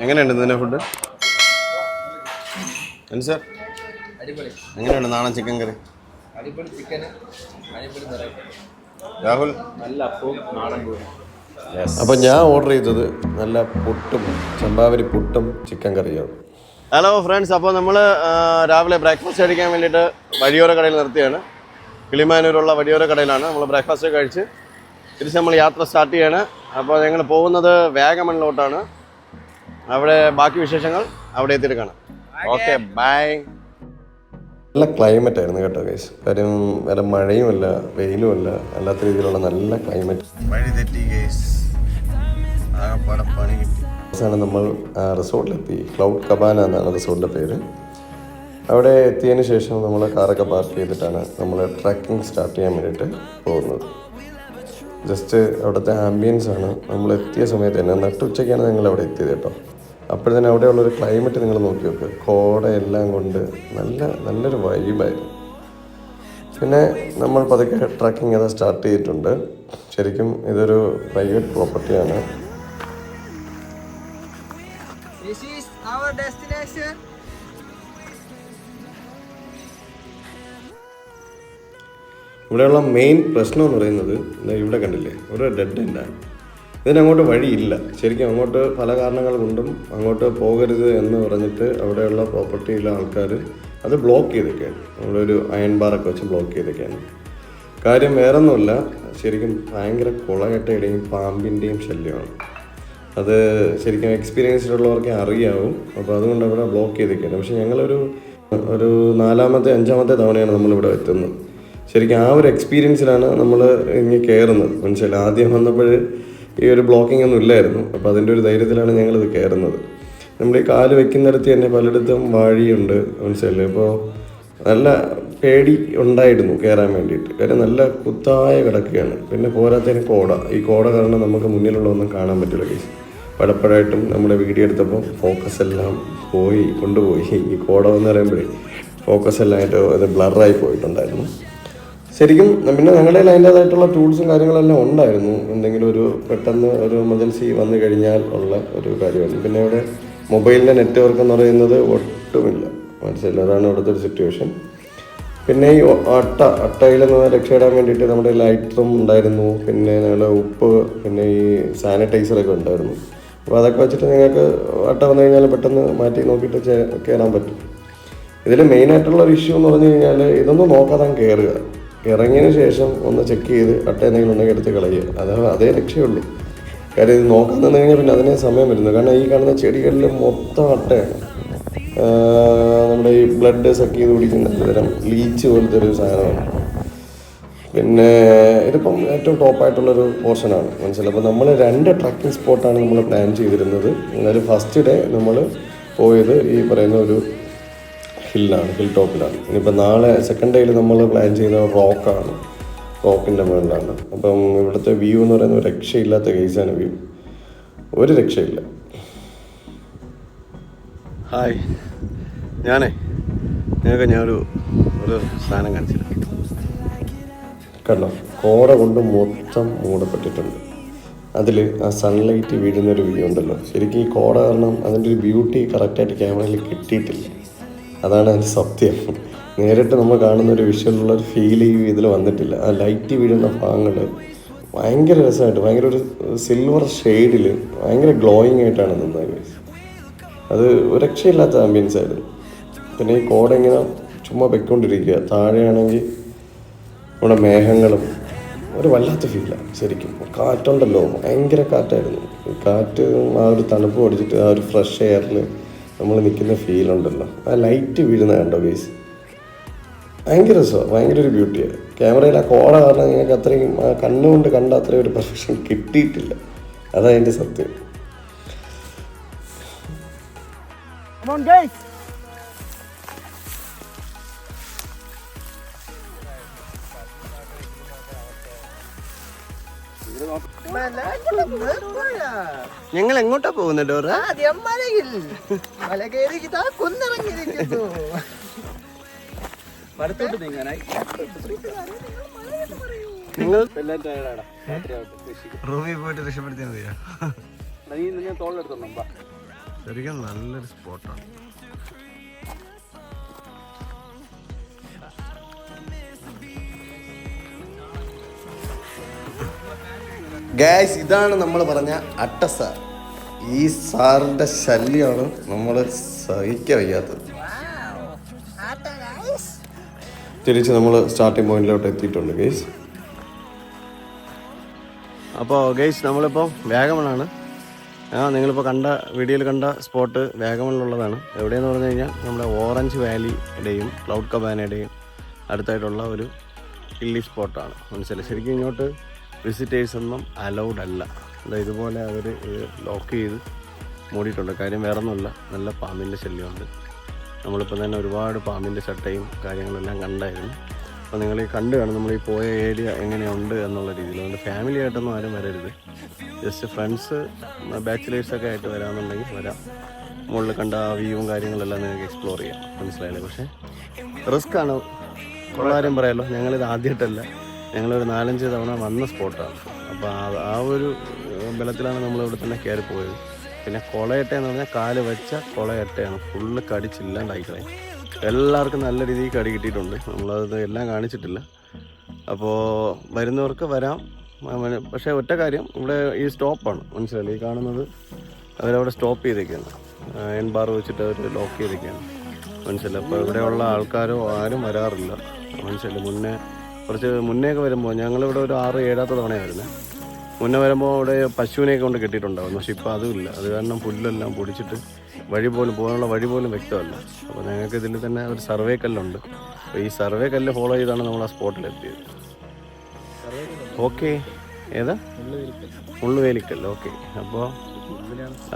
എങ്ങനെയുണ്ട് ഇതിൻ്റെ food? Sir എങ്ങനെയുണ്ട് നാടൻ ചിക്കൻ കറി? രാഹുൽ നല്ല അപ്പവും നാടൻ കൂടി. അപ്പം ഞാൻ ഓർഡർ ചെയ്തത് നല്ല പുട്ടും ചമ്പാവരി പുട്ടും ചിക്കൻ കറിയാണ്. ഹലോ ഫ്രണ്ട്സ്, അപ്പോൾ നമ്മൾ രാവിലെ ബ്രേക്ക്ഫാസ്റ്റ് കഴിക്കാൻ വേണ്ടിയിട്ട് വഴിയോര കടയിൽ നിർത്തിയാണ്. കിളിമാനൂരുള്ള വഴിയോര കടയിലാണ് നമ്മൾ ബ്രേക്ക്ഫാസ്റ്റ് കഴിച്ച് തിരിച്ച് നമ്മൾ യാത്ര സ്റ്റാർട്ട് ചെയ്യാണ്. അപ്പോൾ ഞങ്ങൾ പോകുന്നത് വാഗമണിലോട്ടാണ്. അവിടെ ബാക്കി വിശേഷങ്ങൾ അവിടെ എത്തിയിട്ട് കാണാം. Okay, by. നല്ല ക്ലൈമറ്റ് ആയിരുന്നു കേട്ടോ ഗൈസ്. കാര്യം വേറെ മഴയുമല്ല വെയിലുമല്ല, അല്ലാത്ത രീതിയിലുള്ള നല്ല ക്ലൈമറ്റ്. വഴി തെറ്റി ഗൈസ്, പണി കിട്ടി. അവസാനം നമ്മൾ റിസോർട്ടിലെത്തി. ക്ലൗഡ് കബാന എന്നാണ് റിസോർട്ടിൻ്റെ പേര്. അവിടെ എത്തിയതിന് ശേഷം നമ്മൾ കാറൊക്കെ പാർക്ക് ചെയ്തിട്ടാണ് നമ്മൾ ട്രക്കിംഗ് സ്റ്റാർട്ട് ചെയ്യാൻ വേണ്ടിയിട്ട് പോകുന്നത്. ജസ്റ്റ് അവിടുത്തെ ആംബിയൻസ് ആണ്. നമ്മൾ എത്തിയ സമയത്ത് തന്നെ നട്ടുച്ചയ്ക്കാണ് ഞങ്ങൾ അവിടെ എത്തിയത് കേട്ടോ. അപ്പോഴത്തേനും അവിടെയുള്ളൊരു ക്ലൈമറ്റ് നിങ്ങൾ നോക്കി നോക്ക്. കോടയെല്ലാം കൊണ്ട് നല്ലൊരു വൈബായിരുന്നു. പിന്നെ നമ്മൾ പതുക്കെ ട്രക്കിംഗ് അത് സ്റ്റാർട്ട് ചെയ്തിട്ടുണ്ട്. ശരിക്കും ഇതൊരു പ്രൈവറ്റ് പ്രോപ്പർട്ടിയാണ്. ഇവിടെയുള്ള മെയിൻ പ്രശ്നം എന്ന് പറയുന്നത് ഇവിടെ കണ്ടില്ലേ, ഒരു ഡെഡ് എൻഡാണ്. ഇതിനങ്ങോട്ട് വഴിയില്ല. ശരിക്കും അങ്ങോട്ട് പല കാരണങ്ങൾ കൊണ്ടും അങ്ങോട്ട് പോകരുത് എന്ന് പറഞ്ഞിട്ട് അവിടെയുള്ള പ്രോപ്പർട്ടിയിലെ ആൾക്കാർ അത് ബ്ലോക്ക് ചെയ്തൊക്കെയാണ്. നമ്മളൊരു അയൺ ബാറൊക്കെ വെച്ച് ബ്ലോക്ക് ചെയ്തൊക്കെയാണ്. കാര്യം വേറൊന്നുമില്ല, ശരിക്കും ഭയങ്കര കുളകെട്ടയുടെയും പാമ്പിൻ്റെയും ശല്യമാണ്. അത് ശരിക്കും എക്സ്പീരിയൻസിലുള്ളവർക്കേ അറിയാവും. അപ്പോൾ അതുകൊണ്ട് അവിടെ ബ്ലോക്ക് ചെയ്തൊക്കെയാണ്. പക്ഷേ ഞങ്ങളൊരു 4ാമത്തെ 5ാമത്തെ തവണയാണ് നമ്മളിവിടെ എത്തുന്നത്. ശരിക്കും ആ ഒരു എക്സ്പീരിയൻസിലാണ് നമ്മൾ ഇങ്ങനെ കയറുന്നത്. മനസ്സിലായി, ആദ്യം വന്നപ്പോൾ ഈ ഒരു ബ്ലോക്കിംഗ് ഒന്നും ഇല്ലായിരുന്നു. അപ്പോൾ അതിൻ്റെ ഒരു ധൈര്യത്തിലാണ് ഞങ്ങളിത് കയറുന്നത്. നമ്മൾ ഈ കാല് വെക്കുന്നിടത്ത് തന്നെ പലയിടത്തും വാഴിയുണ്ട്, മനസ്സിലായില്ലേ. അപ്പോൾ നല്ല പേടി ഉണ്ടായിരുന്നു കയറാൻ വേണ്ടിയിട്ട്. കാര്യം നല്ല കുത്തായ കിടക്കുകയാണ്. പിന്നെ പോരാത്തതിന് ഈ കോട കാരണം നമുക്ക് മുന്നിലുള്ളതൊന്നും കാണാൻ പറ്റില്ല കേസ്. പലപ്പോഴായിട്ടും നമ്മുടെ വീഡിയോ എടുത്തപ്പോൾ ഫോക്കസ് എല്ലാം കൊണ്ടുപോയി. ഈ കോട എന്ന് പറയുമ്പോഴേ ഫോക്കസ് എല്ലാം ആയിട്ട് അത് ബ്ലറായി പോയിട്ടുണ്ടായിരുന്നു. ശരിക്കും പിന്നെ ഞങ്ങളുടെ കയ്യിൽ അതിൻ്റേതായിട്ടുള്ള ടൂൾസും കാര്യങ്ങളെല്ലാം ഉണ്ടായിരുന്നു. എന്തെങ്കിലും ഒരു പെട്ടെന്ന് ഒരു എമർജൻസി വന്നു കഴിഞ്ഞാൽ ഉള്ള ഒരു കാര്യമാണ്. പിന്നെ ഇവിടെ മൊബൈലിൻ്റെ നെറ്റ്വർക്ക് എന്ന് പറയുന്നത് ഒട്ടുമില്ല, മനസ്സിലായില്ല. അതാണ് ഇവിടുത്തെ ഒരു സിറ്റുവേഷൻ. പിന്നെ ഈ അട്ടയിൽ നിന്ന് രക്ഷപ്പെടാൻ വേണ്ടിയിട്ട് നമ്മുടെ ലൈറ്ററും ഉണ്ടായിരുന്നു. പിന്നെ ഞങ്ങളുടെ ഉപ്പ്, പിന്നെ ഈ സാനിറ്റൈസറൊക്കെ ഉണ്ടായിരുന്നു. അപ്പോൾ അതൊക്കെ വെച്ചിട്ട് നിങ്ങൾക്ക് അട്ട വന്നു കഴിഞ്ഞാൽ പെട്ടെന്ന് മാറ്റി നോക്കിയിട്ട് കയറാൻ പറ്റും. ഇതിൽ മെയിനായിട്ടുള്ള ഒരു ഇഷ്യൂ എന്ന് പറഞ്ഞു കഴിഞ്ഞാൽ ഇതൊന്നും നോക്കാതെ കയറുക. ഇറങ്ങിയതിന് ശേഷം ഒന്ന് ചെക്ക് ചെയ്ത് അട്ട എന്തെങ്കിലും ഉണ്ടെങ്കിൽ എടുത്ത് കളയുക. അതേ രക്ഷയുള്ളൂ. കാര്യം ഇത് നോക്കാൻ നിന്ന് കഴിഞ്ഞാൽ പിന്നെ അതിനെ സമയം വരുന്നു. കാരണം ഈ കാണുന്ന ചെടികളിൽ മൊത്തം അട്ടയാണ്. നമ്മുടെ ഈ ബ്ലഡ് സക്ക് ചെയ്ത് കുടിക്കുന്ന തരം ലീച്ച് പോലത്തെ ഒരു സാധനമാണ്. പിന്നെ ഇതിപ്പം ഏറ്റവും ടോപ്പായിട്ടുള്ളൊരു പോർഷനാണ്, മനസ്സിലായി. അപ്പോൾ നമ്മൾ 2 ട്രക്കിംഗ് സ്പോട്ടാണ് നമ്മൾ പ്ലാൻ ചെയ്തിരുന്നത്. എന്നാലും ഫസ്റ്റ് ഡേ നമ്മൾ പോയത് ഈ പറയുന്ന ഒരു ഹിൽ ടോപ്പിലാണ്. ഇനിയിപ്പോൾ നാളെ സെക്കൻഡ് ഡേയിൽ നമ്മൾ പ്ലാൻ ചെയ്യുന്ന റോക്കിൻ്റെ മുകളിലാണ്. അപ്പം ഇവിടുത്തെ വ്യൂ എന്ന് പറയുന്നത് ഒരു രക്ഷയില്ലാത്ത കേസാണ്. വ്യൂ ഒരു രക്ഷയില്ല. ഹായ്, ഞാനൊരു സാധനം കാണിച്ചില്ല. കണ്ടോ, കോട കൊണ്ട് മൊത്തം മൂടപ്പെട്ടിട്ടുണ്ട്. അതിൽ ആ സൺലൈറ്റ് വീഴുന്നൊരു വ്യൂ ഉണ്ടല്ലോ. ശരിക്കും ഈ കോട കാരണം അതിൻ്റെ ഒരു ബ്യൂട്ടി കറക്റ്റായിട്ട് ക്യാമറയിൽ കിട്ടിയിട്ടില്ല. അതാണ് അതിൻ്റെ സത്യം. നേരിട്ട് നമ്മൾ കാണുന്നൊരു വിഷ്വലുള്ളൊരു ഫീൽ ഈ ഇതിൽ വന്നിട്ടില്ല. ആ ലൈറ്റ് വീഴുന്ന ഭാഗങ്ങൾ ഭയങ്കര രസമായിട്ട്, ഭയങ്കര ഒരു സിൽവർ ഷെയ്ഡിൽ ഭയങ്കര ഗ്ലോയിങ് ആയിട്ടാണ് നിന്നത്. അത് ഒരു രക്ഷയില്ലാത്ത ആംബിയൻസ് ആയിരുന്നു. പിന്നെ ഈ കോട ഇങ്ങനെ ചുമ്മാ പൊയ്ക്കൊണ്ടിരിക്കുക. താഴെയാണെങ്കിൽ നമ്മുടെ മേഘങ്ങളും ഒരു വല്ലാത്ത ഫീലാണ്. ശരിക്കും കാറ്റുണ്ടല്ലോ, ഭയങ്കര കാറ്റായിരുന്നു. കാറ്റ് ആ ഒരു തണുപ്പ് ഓടിച്ചിട്ട് ആ ഒരു ഫ്രഷ് എയറിൽ നമ്മൾ നിൽക്കുന്ന ഫീലുണ്ടല്ലോ. ആ ലൈറ്റ് വീഴുന്ന കണ്ടോ ഗൈസ്, ഭയങ്കര രസമാണ്, ഭയങ്കര ഒരു ബ്യൂട്ടിയാണ്. ക്യാമറയിൽ ആ കോട കാരണം നിങ്ങൾക്ക് അത്രയും കണ്ണുകൊണ്ട് കണ്ട അത്രയും ഒരു പെർഫെക്ഷൻ കിട്ടിയിട്ടില്ല. അതതിൻ്റെ സത്യം. ഞങ്ങൾ എങ്ങോട്ടാ പോകുന്നത് ഡോറ? നിങ്ങൾ റൂമിൽ പോയിട്ട് രക്ഷപ്പെടുത്തിയാൽ മതിയോ? തോളെടുത്തോണ്ടാ ശരിക്കും നല്ലൊരു സ്പോട്ടാണ്. ഗായ്സ്, ഇതാണ് നമ്മൾ പറഞ്ഞ അട്ട സാർ. ഈ സാറിൻ്റെ ശല്യമാണ് നമ്മൾ സഹിക്കാൻ വയ്യാത്തത്. തിരിച്ച് നമ്മൾ സ്റ്റാർട്ടിംഗ് പോയിന്റിലോട്ട് എത്തിയിട്ടുണ്ട് ഗൈസ്. അപ്പോൾ ഗൈസ് നമ്മളിപ്പോൾ വാഗമണാണ്. നിങ്ങളിപ്പോൾ വീഡിയോയിൽ കണ്ട സ്പോട്ട് വാഗമണിലുള്ളതാണ്. എവിടെയെന്ന് പറഞ്ഞു കഴിഞ്ഞാൽ നമ്മുടെ ഓറഞ്ച് വാലിയുടെയും ക്ലൗഡ് കബാനയുടെയും അടുത്തായിട്ടുള്ള ഒരു ഹില്ലി സ്പോട്ടാണ്. മനസ്സിലായി. ശരിക്കും ഇങ്ങോട്ട് വിസിറ്റേഴ്സ് ഒന്നും അലൗഡ് അല്ല. ഇതുപോലെ അവർ ലോക്ക് ചെയ്ത് മൂടിയിട്ടുണ്ട്. കാര്യം വേറെ ഒന്നുമില്ല, നല്ല പാമ്പിൻ്റെ ശല്യമുണ്ട്. നമ്മളിപ്പോൾ തന്നെ ഒരുപാട് പാമ്പിൻ്റെ ചട്ടയും കാര്യങ്ങളെല്ലാം കണ്ടായിരുന്നു. അപ്പോൾ നിങ്ങൾ ഈ കണ്ടു കാണും നമ്മൾ ഈ പോയ ഏരിയ എങ്ങനെയുണ്ട് എന്നുള്ള രീതിയിൽ. അതുകൊണ്ട് ഫാമിലി ആയിട്ടൊന്നും ആരും വരരുത്. ജസ്റ്റ് ഫ്രണ്ട്സ് ബാച്ചിലേഴ്സൊക്കെ ആയിട്ട് വരാമെന്നുണ്ടെങ്കിൽ വരാം. മുകളിൽ കണ്ട ആ വ്യൂവും കാര്യങ്ങളെല്ലാം നിങ്ങൾക്ക് എക്സ്പ്ലോർ ചെയ്യാം. മനസ്സിലായില്ലേ? പക്ഷേ റിസ്ക് ആണ്, ഉള്ളാരും പറയാമല്ലോ. ഞങ്ങളിത് ആദ്യമായിട്ടല്ല, ഞങ്ങളൊരു 4-5 തവണ വന്ന സ്പോട്ടാണ്. അപ്പോൾ ആ ഒരു ബലത്തിലാണ് നമ്മൾ ഇവിടെ തന്നെ കയറി പോയത്. പിന്നെ കൊളയട്ടയെന്ന് പറഞ്ഞാൽ കാല് വെച്ച കൊളയട്ടയാണ്. ഫുള്ള് കടിച്ചില്ലാണ്ടായിക്കളെ. എല്ലാവർക്കും നല്ല രീതിയിൽ കടി കിട്ടിയിട്ടുണ്ട്. നമ്മളത് എല്ലാം കാണിച്ചിട്ടില്ല. അപ്പോൾ വരുന്നവർക്ക് വരാം. പക്ഷേ ഒറ്റ കാര്യം, ഇവിടെ ഈ സ്റ്റോപ്പാണ്. മനസ്സിലായില്ലേ? ഈ കാണുന്നത് അവരവിടെ സ്റ്റോപ്പ് ചെയ്തേക്കാണ്. എൻ ബാർ വെച്ചിട്ട് അവർ ലോക്ക് ചെയ്തേക്കാണ്. മനസ്സിലായി. അപ്പോൾ ഇവിടെയുള്ള ആൾക്കാരോ ആരും വരാറില്ല. മനസ്സിലായി. കുറച്ച് മുന്നേയൊക്കെ വരുമ്പോൾ ഞങ്ങളിവിടെ ഒരു 6-7 തവണയാണ് വരുന്നത്. മുന്നേ വരുമ്പോൾ അവിടെ പശുവിനെയൊക്കെ കൊണ്ട് കെട്ടിയിട്ടുണ്ടാവും. പക്ഷെ ഇപ്പോൾ അതുമില്ല. അത് കാരണം പുല്ലെല്ലാം പൊടിച്ചിട്ട് പോകാനുള്ള വഴി പോലും വ്യക്തമല്ല. അപ്പോൾ ഞങ്ങൾക്ക് ഇതിൽ തന്നെ ഒരു സർവേ കല്ലുണ്ട്. അപ്പോൾ ഈ സർവേ കല്ല് ഫോളോ ചെയ്താണ് നമ്മൾ ആ സ്പോട്ടിലെത്തിയത്. ഓക്കെ, ഏതാ? മുള്ളുവേലിക്കല്ല്. ഓക്കെ, അപ്പോൾ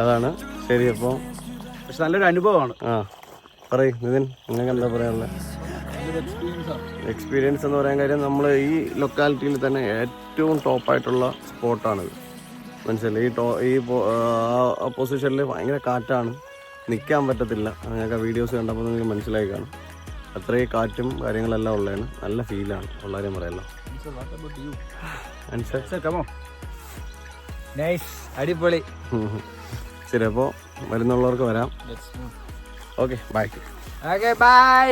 അതാണ്. ശരി, അപ്പോൾ പക്ഷെ നല്ലൊരു അനുഭവമാണ്. പറയും നിതിൻ, നിങ്ങൾക്ക് എന്താ പറയാനുള്ളത്? എക്സ്പീരിയൻസ് എന്ന് പറയാൻ കാര്യം, നമ്മൾ ഈ ലൊക്കാലിറ്റിയിൽ തന്നെ ഏറ്റവും ടോപ്പായിട്ടുള്ള സ്പോട്ടാണിത്. മനസ്സിലായി? ഈ പൊസിഷനിൽ ഭയങ്കര കാറ്റാണ്, നിൽക്കാൻ പറ്റത്തില്ല. ഞങ്ങൾക്ക് ആ വീഡിയോസ് കണ്ടപ്പോൾ നിങ്ങൾക്ക് മനസ്സിലായി കാണും. അത്രയും കാറ്റും കാര്യങ്ങളെല്ലാം ഉള്ളതാണ്. നല്ല ഫീലാണ്, ഉള്ളവരെയും പറയാമല്ലോ. അടിപൊളി. ശരി, അപ്പോൾ വരുന്നുള്ളവർക്ക് വരാം. Okay, bye. ബൈ.